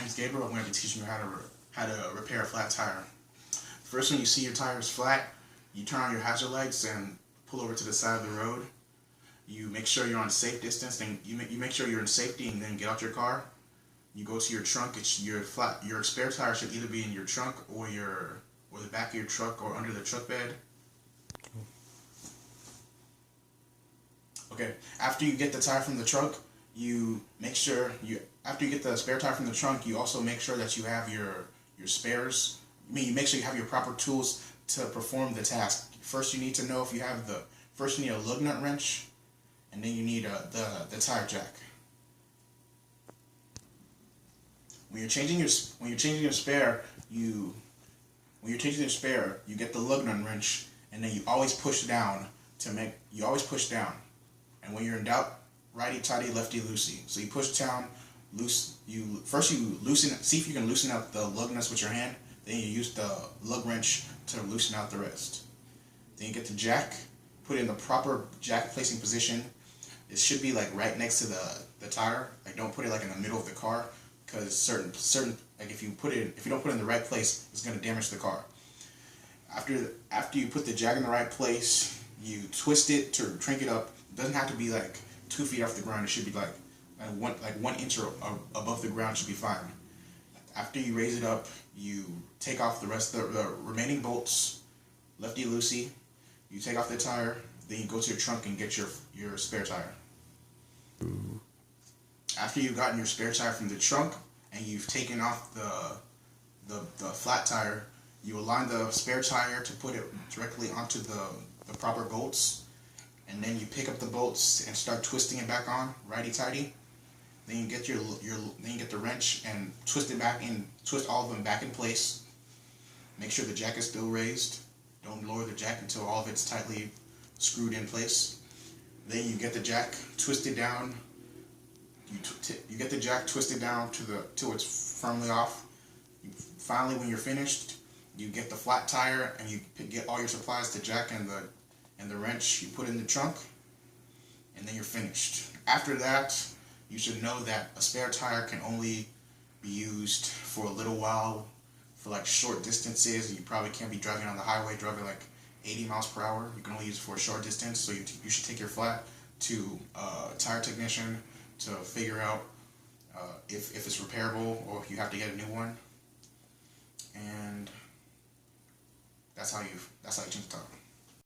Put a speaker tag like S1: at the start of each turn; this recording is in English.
S1: name is Gabriel. I'm going to be teaching you how to repair a flat tire. First, when you see your tire is flat, you turn on your hazard lights and pull over to the side of the road. You make sure you're on safe distance, and you make sure you're in safety, and then get out your car. You go to your trunk. Your spare tire should either be in your trunk or the back of your truck or under the truck bed. Okay. After you get the tire from the trunk, after you get the spare tire from the trunk, you also make sure that you have your spares. You make sure you have your proper tools to perform the task. First, you need to know if you have first you need a lug nut wrench, and then you need the tire jack. When you're changing your spare, you get the lug nut wrench, and then you always push down. And when you're in doubt, righty tighty, lefty loosey. So you push down, first you loosen. See if you can loosen out the lug nuts with your hand. Then you use the lug wrench to loosen out the rest. Then you get the jack, put it in the proper jack placing position. It should be like right next to the tire. Like, don't put it like in the middle of the car, because certain like if you don't put it in the right place, it's gonna damage the car. After you put the jack in the right place, you twist it to crank it up. It doesn't have to be like 2 feet off the ground. It should be like 1 inch or above the ground should be fine. After you raise it up, you take off the rest of the remaining bolts, lefty loosey. You take off the tire, then you go to your trunk and get your spare tire. After you've gotten your spare tire from the trunk and you've taken off the flat tire, you align the spare tire to put it directly onto the proper bolts, and then you pick up the bolts and start twisting it back on, righty-tighty. Then you get then you get the wrench and twist all of them back in place. Make sure the jack is still raised. Don't lower the jack until all of it's tightly screwed in place. Then you get the jack twisted down. You get the jack twisted down till it's firmly off. Finally, when you're finished, you get the flat tire and you get all your supplies, the jack and the wrench. You put it in the trunk, and then you're finished. After that, you should know that a spare tire can only be used for a little while, for like short distances. You probably can't be driving on the highway driving like 80 miles per hour. You can only use it for a short distance, so you should take your flat to a tire technician to figure out if it's repairable or if you have to get a new one. And that's how you change the tire.